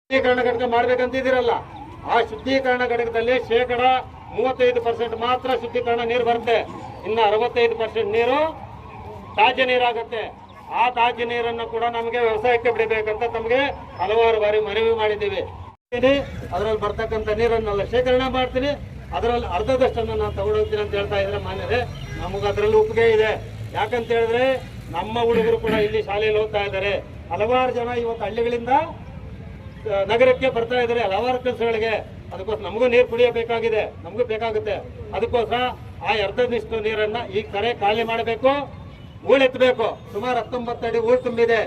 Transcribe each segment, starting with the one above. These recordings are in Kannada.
ಶುದ್ಧೀಕರಣ ಘಟಕ ಮಾಡ್ಬೇಕಂತಿದ್ದೀರಲ್ಲ, ಆ ಶುದ್ಧೀಕರಣ ಘಟಕದಲ್ಲಿ 35% ಮಾತ್ರ ಶುದ್ಧೀಕರಣ ನೀರು ಬರುತ್ತೆ. ಇನ್ನು 65% ನೀರು ತಾಜ್ಯ ನೀರಾಗುತ್ತೆ. ಆ ತಾಜ್ಯ ನೀರನ್ನು ಕೂಡ ನಮಗೆ ವ್ಯವಸಾಯಕ್ಕೆ ಬಿಡಬೇಕಂತ ತಮಗೆ ಹಲವಾರು ಬಾರಿ ಮನವಿ ಮಾಡಿದ್ದೀವಿ. ಅದರಲ್ಲಿ ಬರ್ತಕ್ಕಂಥ ನೀರನ್ನೆಲ್ಲ ಶೇಖರಣೆ ಮಾಡ್ತೀನಿ, ಅದರಲ್ಲಿ ಅರ್ಧದಷ್ಟನ್ನು ನಾನು ತಗೊಂಡೋಗ್ತೀನಿ ಅಂತ ಹೇಳ್ತಾ ಇದ್ರೆ ಮಾನ್ಯರೇ, ನಮಗೆ ಅದರಲ್ಲಿ ಒಪ್ಪಿಗೆ ಇದೆ. ಯಾಕಂತ ಹೇಳಿದ್ರೆ ನಮ್ಮ ಹುಡುಗರು ಕೂಡ ಇಲ್ಲಿ ಶಾಲೆಯಲ್ಲಿ ಓದ್ತಾ ಇದ್ದಾರೆ. ಹಲವಾರು ಜನ ಇವತ್ತು ಹಳ್ಳಿಗಳಿಂದ ನಗರಕ್ಕೆ ಬರ್ತಾ ಇದ್ದಾರೆ ಹಲವಾರು ಕೆಲಸಗಳಿಗೆ. ಅದಕ್ಕೋಸ್ಕರ ನಮಗೂ ನೀರು ಕುಡಿಯಬೇಕಾಗಿದೆ, ನಮಗೂ ಬೇಕಾಗುತ್ತೆ. ಅದಕ್ಕೋಸ್ಕರ ಆ ಅರ್ಧದಷ್ಟು ನೀರನ್ನ ಈ ಕರೆ ಖಾಲಿ ಮಾಡಬೇಕು, ಹೂಳೆತ್ತಬೇಕು. ಸುಮಾರು 19 ಅಡಿ ಹೂಳು ತುಂಬಿದೆ.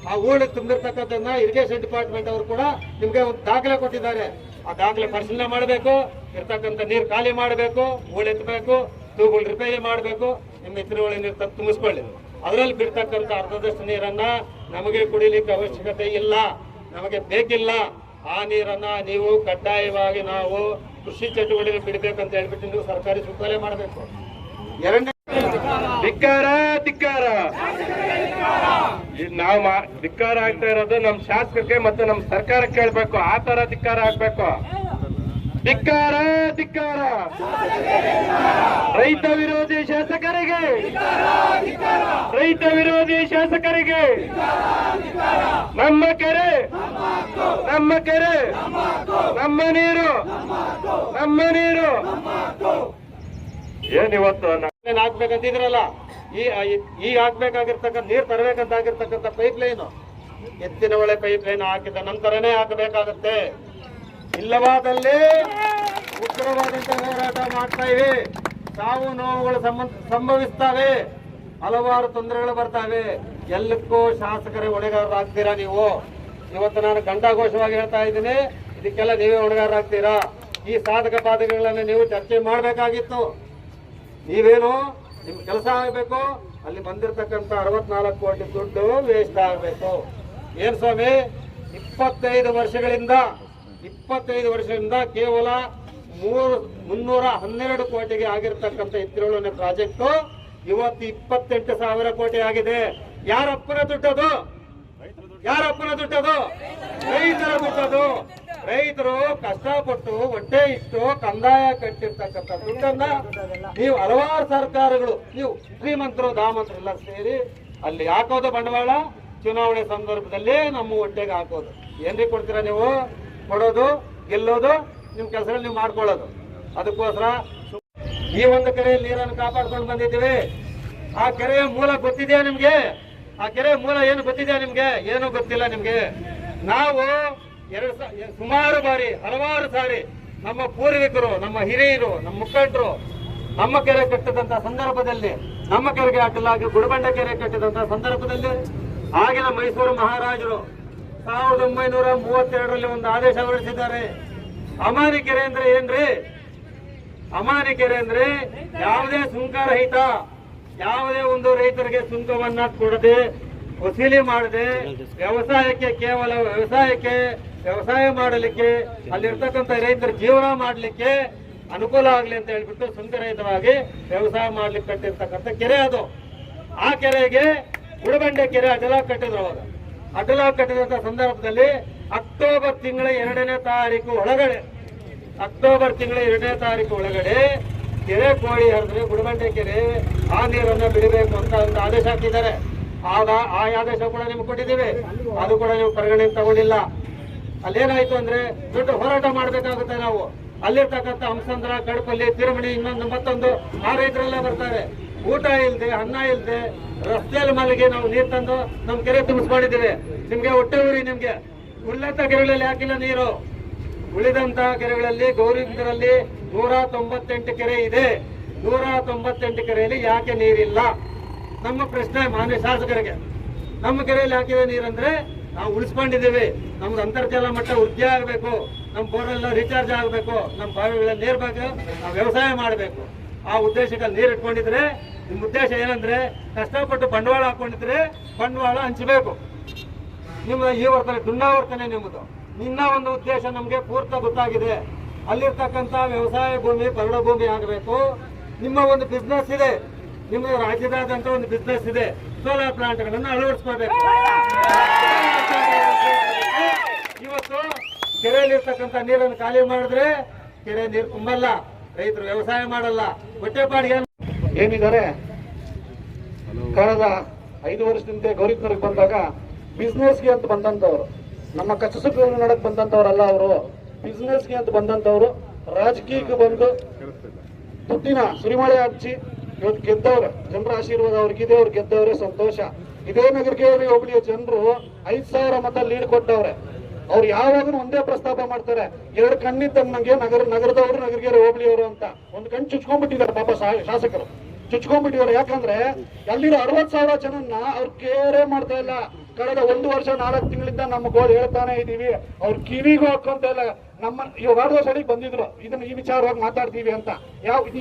ಆ ಹೂಳು ತುಂಬಿರ್ತಕ್ಕಂಥದ್ದನ್ನ ಇರಿಗೇಷನ್ ಡಿಪಾರ್ಟ್ಮೆಂಟ್ ಅವರು ಕೂಡ ನಿಮ್ಗೆ ಒಂದು ದಾಖಲೆ ಕೊಟ್ಟಿದ್ದಾರೆ. ಆ ದಾಖಲೆ ಪರಿಶೀಲನೆ ಮಾಡಬೇಕು, ಇರ್ತಕ್ಕಂಥ ನೀರು ಖಾಲಿ ಮಾಡಬೇಕು, ಹೂಳೆತ್ತಬೇಕು, ತೂಗುಳು ರಿಪೇರಿ ಮಾಡಬೇಕು, ನಿಮ್ಮ ಇತರೊಳಗೆ ನೀರು ತುಂಬಿಸ್ಕೊಳ್ಳಿ. ಅದರಲ್ಲಿ ಬಿಡ್ತಕ್ಕಂಥ ಅರ್ಧದಷ್ಟು ನೀರನ್ನ ನಮಗೆ ಕುಡಿಲಿಕ್ಕೆ ಅವಶ್ಯಕತೆ ಇಲ್ಲ, ನಮಗೆ ಬೇಕಿಲ್ಲ. ಆ ನೀರನ್ನ ನೀವು ಕಡ್ಡಾಯವಾಗಿ ನಾವು ಕೃಷಿ ಚಟುವಟಿಕೆ ಬಿಡಬೇಕಂತ ಹೇಳ್ಬಿಟ್ಟು ನೀವು ಸರ್ಕಾರಿ ಸುತ್ತೋಲೆ ಮಾಡಬೇಕು. ಎರಡನೇ ಧಿಕ್ಕಾರ ಧಿಕ್ಕಾರ, ನಾವು ಧಿಕ್ಕಾರ ಆಗ್ತಾ ಇರೋದು ನಮ್ಮ ಶಾಸಕರಿಗೆ ಮತ್ತು ನಮ್ಮ ಸರ್ಕಾರಕ್ಕೆ ಕೇಳ್ಬೇಕು. ಆ ತರ ಧಿಕ್ಕಾರ ಆಗ್ಬೇಕು. ಧಿಕ್ಕಾರ ಧಿಕ್ಕಾರ, ರೈತ ವಿರೋಧಿ ಶಾಸಕರಿಗೆ, ರೈತ ವಿರೋಧಿ ಶಾಸಕರಿಗೆ. ನಮ್ಮ ಕೆರೆ, ನಮ್ಮ ಕೆರೆ, ನಮ್ಮ ನೀರು, ನಮ್ಮ ನೀರು. ಏನಿವತ್ತು ಹಾಕ್ಬೇಕಂತಿದ್ರಲ್ಲ, ಈ ಹಾಕ್ಬೇಕಾಗಿರ್ತಕ್ಕಂಥ ನೀರು ತರಬೇಕಂತ ಆಗಿರ್ತಕ್ಕಂಥ ಪೈಪ್ ಲೈನ್, ಎತ್ತಿನ ಒಳೆ ಪೈಪ್ ಲೈನ್ ಹಾಕಿದ ನಂತರನೇ ಹಾಕಬೇಕಾಗತ್ತೆ. ಇಲ್ಲವಾದಲ್ಲಿ ಉಗ್ರವಾದಂತಹ ಹೋರಾಟ ಮಾಡ್ತಾ ಇವೆ, ಸಾವು ನೋವುಗಳು ಸಂಭವಿಸ್ತವೆ, ಹಲವಾರು ತೊಂದರೆಗಳು ಬರ್ತವೆ. ಎಲ್ಲಕ್ಕೂ ಶಾಸಕರೇ ಹೊಣೆಗಾರರಾಗ್ತೀರಾ ನೀವು. ಇವತ್ತು ನಾನು ಘಂಟಾಘೋಷವಾಗಿ ಹೇಳ್ತಾ ಇದ್ದೀನಿ, ಇದಕ್ಕೆಲ್ಲ ನೀವೇ ಹೊಣೆಗಾರರಾಗ್ತೀರಾ. ಈ ಸಾಧಕ ಬಾಧಕಗಳನ್ನು ನೀವು ಚರ್ಚೆ ಮಾಡಬೇಕಾಗಿತ್ತು. ನೀವೇನು ನಿಮ್ ಕೆಲಸ ಆಗಬೇಕು, ಅಲ್ಲಿ ಬಂದಿರತಕ್ಕಂಥ 64 ಕೋಟಿ ದುಡ್ಡು ವೇಸ್ಟ್ ಆಗಬೇಕು. ಏನ್ ಸ್ವಾಮಿ, 25 ವರ್ಷಗಳಿಂದ ಕೇವಲ 312 ಕೋಟಿಗೆ ಆಗಿರ್ತಕ್ಕಂಥ ಎತ್ತಿರೋಳನೆ ಪ್ರಾಜೆಕ್ಟ್ ಇವತ್ತು 28,000 ಕೋಟಿ ಆಗಿದೆ. ಯಾರಪ್ಪನ ದುಡ್ಡದು? ಯಾರಪ್ಪನ ದುಡ್ಡದು? ರೈತರ ದುಡ್ಡದು. ರೈತರು ಕಷ್ಟಪಟ್ಟು ಹೊಟ್ಟೆ ಇಟ್ಟು ಕಂದಾಯ ಕಟ್ಟಿರ್ತಕ್ಕಂಥ ದುಡ್ಡನ್ನ ನೀವು ಹಲವಾರು ಸರ್ಕಾರಗಳು, ನೀವು ಶ್ರೀಮಂತರು ಧಾಮಂತರು ಎಲ್ಲ ಸೇರಿ ಅಲ್ಲಿ ಹಾಕೋದು ಬಂಡವಾಳ. ಚುನಾವಣೆ ಸಂದರ್ಭದಲ್ಲಿ ನಮ್ಮ ಹೊಟ್ಟೆಗೆ ಹಾಕೋದು. ಏನ್ರಿ ಕೊಡ್ತೀರಾ ನೀವು? ಕೊಡೋದು, ಗೆಲ್ಲೋದು, ನಿಮ್ ಕೆಲಸಗಳು ನೀವು ಮಾಡ್ಕೊಳ್ಳೋದು. ಅದಕ್ಕೋಸ್ಕರ ಈ ಒಂದು ಕೆರೆಯಲ್ಲಿ ನೀರನ್ನು ಕಾಪಾಡ್ಕೊಂಡು ಬಂದಿದ್ದೀವಿ. ಆ ಕೆರೆಯ ಮೂಲ ಗೊತ್ತಿದೆಯಾ ನಿಮ್ಗೆ? ಆ ಕೆರೆಯ ಮೂಲ ಏನು ಗೊತ್ತಿದೆಯಾ ನಿಮ್ಗೆ? ಏನು ಗೊತ್ತಿಲ್ಲ ನಿಮ್ಗೆ. ನಾವು ಸುಮಾರು ಬಾರಿ, ಹಲವಾರು ಸಾರಿ ನಮ್ಮ ಪೂರ್ವಿಕರು, ನಮ್ಮ ಹಿರಿಯರು, ನಮ್ಮ ಮುಖಂಡರು ನಮ್ಮ ಕೆರೆ ಕಟ್ಟಿದಂತ ಸಂದರ್ಭದಲ್ಲಿ, ನಮ್ಮ ಕೆರೆಗೆ ಅಡ್ಡಲಾಗಿ ಗುಡಬಂಡೆ ಕೆರೆ ಕಟ್ಟಿದಂತ ಸಂದರ್ಭದಲ್ಲಿ ಆಗಿನ ಮೈಸೂರು ಮಹಾರಾಜರು 1932ರಲ್ಲಿ ಒಂದು ಆದೇಶ ಹೊರಡಿಸಿದ್ದಾರೆ. ಅಮಾನಿ ಕೆರೆ ಅಂದ್ರೆ ಏನ್ರಿ? ಅಮಾನಿ ಕೆರೆ ಅಂದ್ರೆ ಯಾವುದೇ ಸುಂಕರಹಿತ, ಯಾವುದೇ ಒಂದು ರೈತರಿಗೆ ಸುಂಕವನ್ನ ಕೊಡದೆ, ವಸೂಲಿ ಮಾಡದೆ, ವ್ಯವಸಾಯಕ್ಕೆ, ಕೇವಲ ವ್ಯವಸಾಯ ಮಾಡಲಿಕ್ಕೆ, ಅಲ್ಲಿರ್ತಕ್ಕಂಥ ರೈತರ ಜೀವನ ಮಾಡಲಿಕ್ಕೆ ಅನುಕೂಲ ಆಗ್ಲಿ ಅಂತ ಹೇಳ್ಬಿಟ್ಟು ಸುಂಕರಹಿತವಾಗಿ ವ್ಯವಸಾಯ ಮಾಡ್ಲಿಕ್ಕೆ ಕಟ್ಟಿರ್ತಕ್ಕಂಥ ಕೆರೆ ಅದು. ಆ ಕೆರೆಗೆ ಗುಡಬಂಡೆ ಕೆರೆ ಅಡ್ಡಲಾಗಿ ಕಟ್ಟಿದ್ರು. ಅವಾಗ ಅಡ್ಡಲಾಗಿ ಕಟ್ಟಿದಂತ ಸಂದರ್ಭದಲ್ಲಿ ಅಕ್ಟೋಬರ್ ತಿಂಗಳ 2ನೇ ತಾರೀಕು ಒಳಗಡೆ ಕೆರೆ ಕೋಳಿ ಹರಿದ್ರೆ ಗುಡಬಂಡೆ ಕೆರೆ ಆ ನೀರನ್ನ ಬಿಡಬೇಕು ಅಂತ ಒಂದು ಆದೇಶ ಹಾಕಿದ್ದಾರೆ. ಆಗ ಆ ಆದೇಶ ಕೂಡ ನಿಮ್ಗೆ ಕೊಟ್ಟಿದ್ದೀವಿ, ಅದು ಕೂಡ ನೀವು ಪರಿಗಣನೆ ತಗೊಂಡಿಲ್ಲ. ಅಲ್ಲೇನಾಯ್ತು ಅಂದ್ರೆ ದೊಡ್ಡ ಹೋರಾಟ ಮಾಡ್ಬೇಕಾಗುತ್ತೆ ನಾವು. ಅಲ್ಲಿರ್ತಕ್ಕಂಥ ಹಂಸಂದ್ರ, ಕಡಪಲ್ಲಿ, ತಿರುಮಣಿ, ಇನ್ನೊಂದು ಮತ್ತೊಂದು ಆ ರೈತರೆಲ್ಲ ಬರ್ತಾರೆ. ಊಟ ಇಲ್ಲದೆ, ಅನ್ನ ಇಲ್ಲದೆ ರಸ್ತೆಯಲ್ಲಿ ಮಲಗಿ ನಾವು ನೀರು ತಂದು ನಮ್ ಕೆರೆ ತುಂಬಿಸ್ಕೊಂಡಿದ್ದೀವಿ. ನಿಮ್ಗೆ ಹೊಟ್ಟೆ ಊರಿ, ನಿಮ್ಗೆ ಉಳಿದಂತ ಕೆರೆಗಳಲ್ಲಿ ಹಾಕಿಲ್ಲ ನೀರು. ಉಳಿದಂತ ಕೆರೆಗಳಲ್ಲಿ ಗೌರಿಬಿದರಲ್ಲಿ 198 ಕೆರೆ ಇದೆ. 198 ಕೆರೆಯಲ್ಲಿ ಯಾಕೆ ನೀರಿಲ್ಲ? ನಮ್ಮ ಪ್ರಶ್ನೆ ಮಾನ್ಯ ಶಾಸಕರಿಗೆ. ನಮ್ಮ ಕೆರೆಯಲ್ಲಿ ಹಾಕಿದ ನೀರಂದ್ರೆ ನಾವು ಉಳಿಸ್ಕೊಂಡಿದ್ದೀವಿ. ನಮ್ದು ಅಂತರ್ಜಲ ಮಟ್ಟ ವೃದ್ಧಿ ಆಗಬೇಕು, ನಮ್ಮ ಬೋರೆಲ್ಲ ರೀಚಾರ್ಜ್ ಆಗಬೇಕು, ನಮ್ಮ ಬಾವಿಗಳ ನೀರು ಬೇಕು, ನಾವು ವ್ಯವಸಾಯ ಮಾಡಬೇಕು. ಆ ಉದ್ದೇಶಕ್ಕೆ ನೀರು ಇಟ್ಕೊಂಡಿದ್ರೆ, ನಿಮ್ಮ ಉದ್ದೇಶ ಏನಂದ್ರೆ ಕಷ್ಟಪಟ್ಟು ಬಂಡವಾಳ ಹಾಕೊಂಡಿದ್ರೆ ಬಂಡವಾಳ ಹಂಚಬೇಕು. ನಿಮ್ಮ ಈ ವರ್ತನೆ ದುಂಡಾವರ್ತನೆ ನಿಮ್ಮದು. ನಿನ್ನ ಒಂದು ಉದ್ದೇಶ ನಮ್ಗೆ ಪೂರ್ತ ಗೊತ್ತಾಗಿದೆ. ಅಲ್ಲಿರ್ತಕ್ಕಂಥ ವ್ಯವಸಾಯ ಭೂಮಿ ಬರಡು ಭೂಮಿ ಆಗಬೇಕು. ನಿಮ್ಮ ಒಂದು ಬಿಸ್ನೆಸ್ ಇದೆ, ನಿಮ್ಮ ರಾಜ್ಯದಾದ್ಯಂತ ಒಂದು ಬಿಸ್ನೆಸ್ ಇದೆ, ಸೋಲಾರ್ ಪ್ಲಾಂಟ್ಗಳನ್ನು ಅಳವಡಿಸ್ಕೋಬೇಕು. ಇವತ್ತು ಇವತ್ತು ಕೆರೆಯಲ್ಲಿರ್ತಕ್ಕಂಥ ನೀರನ್ನು ಖಾಲಿ ಮಾಡಿದ್ರೆ ಕೆರೆ ನೀರು ತುಂಬಲ್ಲ, ರೈತರು ವ್ಯವಸಾಯ ಮಾಡಲ್ಲ. ಹೊಟ್ಟೆಪಾಡಿಗೆ ಏನಿದ್ದಾರೆ ಕಳೆದ 5 ವರ್ಷದಿಂದ ಗೌರಿತ್ನೂರಿಗೆ ಬಂದಾಗ ಬಿಸ್ನೆಸ್ಗೆ ಅಂತ ಬಂದಂತವ್ರು, ನಮ್ಮ ಕಚ್ಚಸುಖ ನಡಕ್ ಬಂದಂತವ್ರಲ್ಲ. ಅವರು ಬಿಸ್ನೆಸ್ಗೆ ಅಂತ ಬಂದಂತವ್ರು ರಾಜಕೀಯಕ್ಕೆ ಬಂದು ದುಡ್ಡಿನ ಸುರಿಮಳೆ ಹಚ್ಚಿ ಇವತ್ತು ಗೆದ್ದವ್ರೆ. ಜನರ ಆಶೀರ್ವಾದ ಅವ್ರಿಗಿದೆ, ಅವ್ರು ಗೆದ್ದವ್ರೆ, ಸಂತೋಷ. ಇದೇ ನಗರಗೆರೆ ಹೋಬಳಿಯ ಜನರು 5,000 ಮತ ಲೀಡ್ ಕೊಟ್ಟವ್ರೆ. ಅವ್ರು ಯಾವಾಗಲೂ ಒಂದೇ ಪ್ರಸ್ತಾಪ ಮಾಡ್ತಾರೆ, 2 ಕಣ್ಣಿದ್ದಂಗೆ ನಂಗೆ ನಗರದವರು ನಗರಗೆರೆ ಹೋಬಳಿಯವರು ಅಂತ. ಒಂದು ಕಣ್ಣು ಚುಚ್ಕೊಂಡ್ಬಿಟ್ಟಿದ್ದಾರೆ ಪಾಪ ಶಾಸಕರು, ಚುಚ್ಕೊಂಡ್ಬಿಟ್ಟಿದ್ದಾರೆ. ಯಾಕಂದ್ರೆ ಅಲ್ಲಿರೋ 60,000 ಜನನ್ನ ಅವ್ರು ಕೇರೇ ಮಾಡ್ತಾ ಇಲ್ಲ. ಕಳೆದ 1 ವರ್ಷ 4 ತಿಂಗಳಿಂದ ನಮ್ಮ ಗೋಳು ಹೇಳ್ತಾನೆ ಇದೀವಿ, ಅವ್ರ ಕಿವಿಗೂ ಹಾಕೊಂತ ಇಲ್ಲ. ನಮ್ಮ ಇವಾಗ ವಾರದೋಸಳಿಗೆ ಬಂದಿದ್ರು, ಇದನ್ನ ಈ ವಿಚಾರವಾಗಿ ಮಾತಾಡ್ತೀವಿ ಅಂತ.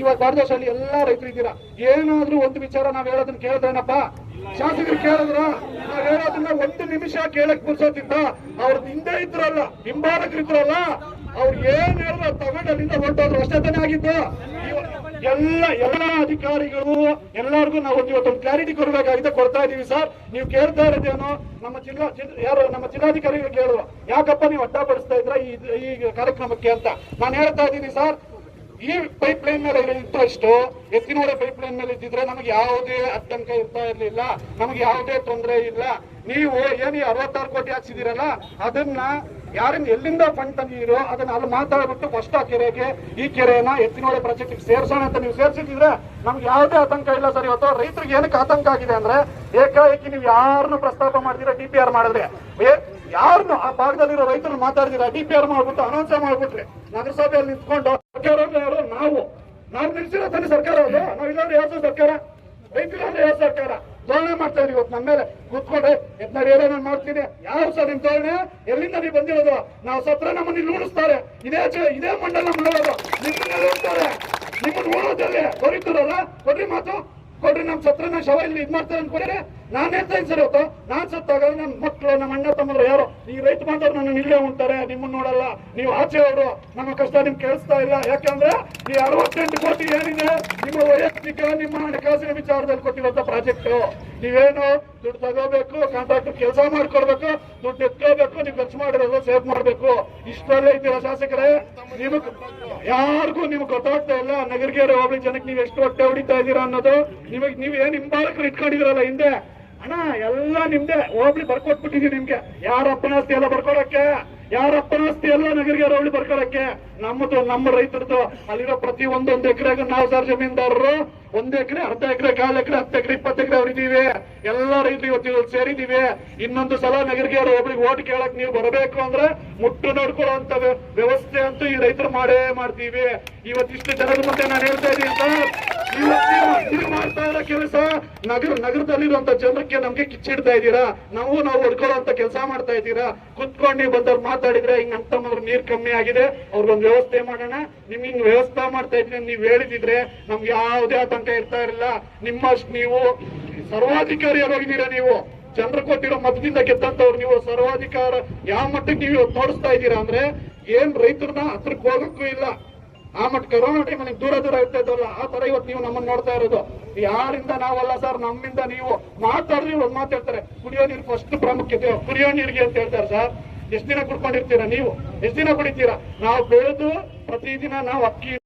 ಇವಾಗ ವಾರದೋಸಳಿ ಎಲ್ಲಾ ರೈತರು ಇದ್ದೀರಾ, ಏನಾದ್ರೂ ಒಂದು ವಿಚಾರ ನಾವ್ ಹೇಳೋದನ್ನ ಕೇಳಿದ್ರೇನಪ್ಪ? ಶಾಸಕರು ಕೇಳಿದ್ರ? ನಾವ್ ಹೇಳೋದನ್ನ 1 ನಿಮಿಷ ಕೇಳಕ್ ಪುರ್ಸೋತಿದ್ದ? ಅವ್ರ ಹಿಂದೆ ಇದ್ರಲ್ಲ, ಹಿಂಬಾಲಕರು ಇದ್ರಲ್ಲ, ಅವ್ರು ಏನ್ ಹೇಳಿದ್ರು ತಗೊಂಡು ಅಲ್ಲಿಂದ ಹೊರಟೋದ್ರು. ಅಷ್ಟೇ ತಾನೇ ಆಗಿದ್ದು. ಎಲ್ಲ ಅಧಿಕಾರಿಗಳು ಎಲ್ಲರಿಗೂ ನಾವು ಇವತ್ತೊಂದು ಕ್ಲಾರಿಟಿ ಕೊಡಬೇಕಾಗಿದೆ, ಕೊಡ್ತಾ ಇದೀವಿ ಸರ್. ನೀವು ಕೇಳ್ತಾ ಇರೋದೇನು? ನಮ್ಮ ಜಿಲ್ಲಾಧಿಕಾರಿಗಳು ಕೇಳುವ, ಯಾಕಪ್ಪ ನೀವು ಅಡ್ಡಪಡಿಸ್ತಾ ಇದ್ರ ಈ ಕಾರ್ಯಕ್ರಮಕ್ಕೆ ಅಂತ ನಾನು ಹೇಳ್ತಾ ಇದ್ದೀನಿ ಸರ್. ಈ ಪೈಪ್ ಲೈನ್ ಮೇಲೆ ಇಂಟ್ರೆಸ್ಟ್ ಎತ್ತಿನೋಡೆ ಪೈಪ್ ಲೈನ್ ಮೇಲೆ ಇದ್ದಿದ್ರೆ ನಮಗೆ ಯಾವುದೇ ಆತಂಕ ಇರ್ತಾ ಇರ್ಲಿಲ್ಲ, ನಮಗೆ ಯಾವುದೇ ತೊಂದರೆ ಇಲ್ಲ. ನೀವು ಏನು 66 ಕೋಟಿ ಹಾಕ್ಸಿದಿರಲ್ಲ, ಅದನ್ನ ಯಾರನ್ನ ಎಲ್ಲಿಂದ ಫಂಡ್ ತಂದಿರೋ ಅದನ್ನ ಅಲ್ಲಿ ಮಾತಾಡ್ಬಿಟ್ಟು ಫಸ್ಟ್ ಆ ಕೆರೆಗೆ ಈ ಕೆರೆನ ಎತ್ತಿನೋಡೆ ಪ್ರಾಜೆಕ್ಟ್ ಸೇರ್ಸೋಣ ಅಂತ ನೀವು ಸೇರ್ಸಿದ್ರೆ ನಮ್ಗೆ ಯಾವುದೇ ಆತಂಕ ಇಲ್ಲ ಸರ್. ಇವತ್ತು ರೈತರಿಗೆ ಏನಕ್ಕೆ ಆತಂಕ ಆಗಿದೆ ಅಂದ್ರೆ, ಏಕಾಏಕಿ ನೀವು ಯಾರನ್ನು ಪ್ರಸ್ತಾಪ ಮಾಡ್ತೀರಾ DPR ಮಾಡಿದ್ರೆ, ಯಾರನ್ನು ಆ ಭಾಗದಲ್ಲಿರೋ ರೈತರು ಮಾತಾಡಿದಿರ DPR ಮಾಡ್ಬಿಟ್ಟು ಅನೌನ್ಸ್ ಮಾಡ್ಬಿಟ್ರೆ ನಗರಸಭೆಯಲ್ಲಿ ನಿಂತ್ಕೊಂಡು ಸರ್ಕಾರ ನಾವು ನಿಲ್ಸಿರೋ ತಾನೇ ಸರ್ಕಾರ ಅದು. ನಾವಿಲ್ಲಾಂದ್ರೆ ಯಾವ ಸರ್ಕಾರ? ರೈತರಿಗಾದ್ರೆ ಯಾವ ಸರ್ಕಾರ? ಧೋರಣೆ ಮಾಡ್ತಾ ಇದೀವಿ ಇವತ್ತು ನಮ್ಮ ಮೇಲೆ ಕೂತ್ಕೊಂಡ್ರೆ. ಎತ್ನಾಡಿ ಏನೋ ನಾನು ಮಾಡ್ತೀನಿ, ಯಾವ ಸರ್ ನಿಮ್ ಧೋರಣೆ? ಎಲ್ಲಿಂದ ನೀವು ಬಂದಿರೋದು? ನಾವು ಸತ್ರ ನಮ್ಮನ್ನ ಇಲ್ಲಿ ಉಳಿಸ್ತಾರೆ, ಇದೇ ಮಂಡಲ ಮಾಡೋದು, ನಿಮ್ಮನ್ನ ಉಳಿಸ್ತಾರೆ, ನಿಮ್ಮನ್ನ ಉಳೋದಲ್ಲಿ ಬರೀತಾರಲ್ಲ. ಕೊಡ್ರಿ ಮಾತು ಕೊಡ್ರಿ, ನಮ್ ಸತ್ರನ ಶವ ಇಲ್ಲಿ ಇದ್ ಮಾಡ್ತಾರೆ ಅನ್ಕೊಂಡ್ರೆ ನಾನು ಹೇಳ್ತಾ ಇದ್ದೀನಿ ಸರ್. ಇವತ್ತು ನಾನ್ ಸತ್ತಾಗ ನನ್ನ ಮಕ್ಕಳು, ನಮ್ಮ ಅಣ್ಣ ತಮ್ಮರು ಯಾರು ಈ ರೈತ ಬಾಂಧವರು ನನ್ನ ಇಲ್ಲೇ ಉಂಟಾರೆ, ನಿಮ್ಮನ್ನ ನೋಡಲ್ಲ. ನೀವು ಆಚೆ ಅವರು, ನಮ್ಮ ಕಷ್ಟ ನಿಮ್ಗೆ ಕೇಳಿಸ್ತಾ ಇಲ್ಲ. ಯಾಕಂದ್ರೆ ಈ 68 ಕೋಟಿ ಏನಿದೆ ನಿಮ್ಮ ವೈಯಕ್ತಿಕ ನಿಮ್ಮ ಹಣಕಾಸಿನ ವಿಚಾರದಲ್ಲಿ ಕೊಟ್ಟಿರುವಂತ ಪ್ರಾಜೆಕ್ಟ್. ನೀವೇನು ದುಡ್ಡು ತಗೋಬೇಕು, ಕಾಂಟ್ರಾಕ್ಟರ್ ಕೆಲಸ ಮಾಡ್ಕೊಡ್ಬೇಕು, ದುಡ್ಡು ಎತ್ಕೋಬೇಕು, ನೀವು ಖರ್ಚು ಮಾಡಿರೋದು ಸೇವ್ ಮಾಡ್ಬೇಕು. ಇಷ್ಟರಲ್ಲೇ ಇದ್ದೀರಾ ಶಾಸಕರೇ? ಯಾರಿಗೂ ನಿಮ್ಗೆ ಗೊತ್ತಾಗ್ತಾ ಇಲ್ಲ ನಗರಗೆರೆ ಹೋಬಳಿ ಜನಕ್ಕೆ ನೀವು ಎಷ್ಟು ಹೊಟ್ಟೆ ಹೊಡಿತಾ ಇದ್ದೀರಾ ಅನ್ನೋದು. ನೀವ್ ಏನ್ ಹಿಂಬಾಲಕರು ಇಟ್ಕೊಂಡಿದ್ದೀರಲ್ಲ ಹಿಂದೆ, ಅಣ್ಣ ಎಲ್ಲ ನಿಮ್ದೆ. ಹೋಬಳಿ ಬರ್ಕೊಟ್ಬಿಟ್ಟಿದೀವಿ ನಿಮ್ಗೆ. ಯಾರ ಅಪ್ಪನಾಸ್ತಿ ಎಲ್ಲ ಬರ್ಕೊಳಕ್ಕೆ, ಯಾರ ಅಪ್ಪನಾಸ್ತಿ ಎಲ್ಲ ನಗರಗೆರೆ ಹೋಬಳಿ ಬರ್ಕೊಳಕ್ಕೆ. ನಮ್ಮದು, ನಮ್ಮ ರೈತರದು ಅಲ್ಲಿರೋ ಪ್ರತಿ 1 ಎಕರೆಗೂ ನಾವು ಸರ್ ಜಮೀನ್ದಾರರು 1 ಎಕರೆ, ಅರ್ಧ ಎಕರೆ, 1/4 ಎಕರೆ, 10 ಎಕರೆ, 20 ಎಕರೆ ಅವ್ರಿದ್ದೀವಿ. ಎಲ್ಲ ರೈತರು ಇವತ್ತು ಸೇರಿದೀವಿ. ಇನ್ನೊಂದು ಸಲ ನಗರಗೆರೆ ಹೋಬಳಿಗೆ ಓಟ್ ಕೇಳಕ್ ನೀವು ಬರಬೇಕು ಅಂದ್ರೆ ಮುಟ್ಟು ನೋಡ್ಕೊಳ್ಳೋ ಅಂತ ವ್ಯವಸ್ಥೆ ಅಂತೂ ಈ ರೈತರು ಮಾಡೇ ಮಾಡ್ತೀವಿ. ಇವತ್ತಿಷ್ಟು ಜನರ ಮುಂದೆ ನಾನು ಹೇಳ್ತಾ ಇದ್ದೀನಿ ಸರ್, ನೀವು ಮಾಡ್ತಾ ಇರೋ ಕೆಲಸ ನಗರದಲ್ಲಿರುವಂತ ಜನಕ್ಕೆ ನಮ್ಗೆ ಕಿಚ್ಚಿಡ್ತಾ ಇದ್ದೀರಾ. ನಾವು ಹೊಡ್ಕೊಳ್ಳೋ ಅಂತ ಕೆಲಸ ಮಾಡ್ತಾ ಇದ್ದೀರಾ. ಕುತ್ಕೊಂಡು ನೀವು ಬಂದವ್ರು ಮಾತಾಡಿದ್ರೆ ಹಿಂಗ್ ಅಂತ ನೀರ್ ಕಮ್ಮಿ ಆಗಿದೆ, ಅವ್ರಿಗೊಂದು ವ್ಯವಸ್ಥೆ ಮಾಡೋಣ, ನಿಮ್ಗೆ ಹಿಂಗ್ ವ್ಯವಸ್ಥೆ ಮಾಡ್ತಾ ಇದ್ದೀನಿ ನೀವ್ ಹೇಳಿದಿದ್ರೆ ನಮ್ಗೆ ಯಾವುದೇ ಆತಂಕ ಇರ್ತಾ ಇರಲಿಲ್ಲ. ನಿಮ್ಮಷ್ಟು ನೀವು ಸರ್ವಾಧಿಕಾರಿಯಾಗಿದ್ದೀರಾ. ನೀವು ಜನರು ಕೊಟ್ಟಿರೋ ಮತದಿಂದ ಗೆದ್ದಂತವ್ರು, ನೀವು ಸರ್ವಾಧಿಕಾರ ಯಾವ ಮಟ್ಟಕ್ಕೆ ನೀವು ತೋರಿಸ್ತಾ ಇದ್ದೀರಾ ಅಂದ್ರೆ, ಏನ್ ರೈತರನ್ನ ಹತ್ರಕ್ಕೆ ಹೋಗಕ್ಕೂ ಇಲ್ಲ. ಆ ಮಟ್ಟ ಕೊರೋನಾ ಟೈಮಲ್ಲಿ ದೂರ ಇರ್ತಾ ಇದ್ದಲ್ಲ, ಆ ತರ ಇವತ್ತು ನೀವು ನಮ್ಮನ್ನ ನೋಡ್ತಾ ಇರೋದು. ಯಾರಿಂದ ನಾವಲ್ಲ ಸರ್, ನಮ್ಮಿಂದ ನೀವು ಮಾತಾಡಿದ್ರೆ ಒಂದ್ ಮಾತಾಡ್ತಾರೆ. ಕುಡಿಯೋ ನೀರು ಫಸ್ಟ್ ಪ್ರಾಮುಖ್ಯತೆ, ಕುಡಿಯೋ ನೀರಿಗೆ ಅಂತ ಹೇಳ್ತಾರೆ ಸರ್. ಎಷ್ಟು ದಿನ ಕುಡ್ಕೊಂಡಿರ್ತೀರಾ ನೀವು? ಎಷ್ಟು ದಿನ ಕುಡಿತೀರಾ? ನಾವು ಬೆಳೆದು ಪ್ರತಿದಿನ ನಾವು ಅಕ್ಕಿ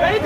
ರೈತ